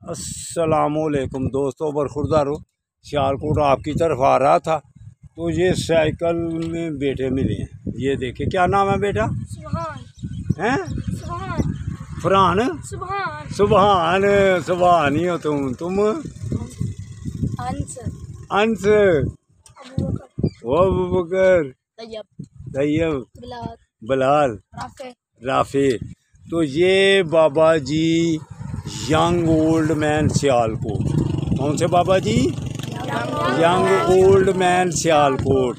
अस्सलामुअलैकुम दोस्तों, बरखुरदार सियालकोट आपकी तरफ आ रहा था तो ये साइकिल में बेटे मिले हैं। ये देखे, क्या नाम है बेटा? सुभान। हैं? सुभान। फरहान? सुभान। सुभान। सुभान ही हो तुम? अंस। अंस। अबू बकर। तैयब। बिलाल। राफे। तो ये बाबा जी यंग ओल्ड मैन सियालकोट। कौन से बाबा जी? Young old man Sialkot.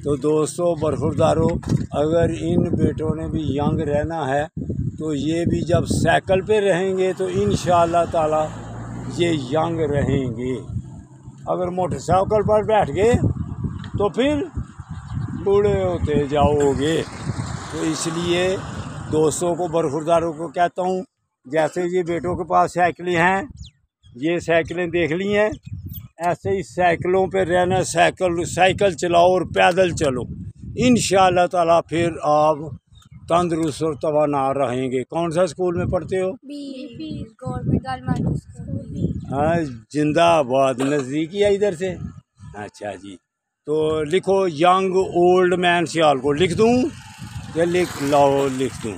तो दोस्तों बरखुरदारों, अगर इन बेटों ने भी यंग रहना है तो ये भी जब साइकिल पे रहेंगे तो इंशाअल्लाह ताला ये यंग रहेंगे। अगर मोटरसाइकिल पर बैठ गए तो फिर बूढ़े होते जाओगे। तो इसलिए दोस्तों को, बरखुरदारों को कहता हूँ, जैसे ये बेटों के पास साइकिलें हैं, ये साइकिलें देख ली हैं, ऐसे ही साइकिलों पे रहना। साइकिल चलाओ और पैदल चलो, इंशाअल्लाह ताला फिर आप तंदुरुस्त और तवाना रहेंगे। कौन सा स्कूल में पढ़ते हो? हाँ, जिंदाबाद। नज़दीकी है इधर से? अच्छा जी। तो लिखो यंग ओल्ड मैन सियालकोट। लिख दूँ या लिख लाओ? लिख दूँ।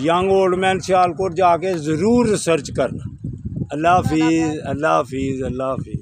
यंग ओल्ड मैन सियालकोट जाके ज़रूर रिसर्च करना। अल्लाह हाफिज़। अल्लाह हाफिज़। अल्लाह हाफिज़।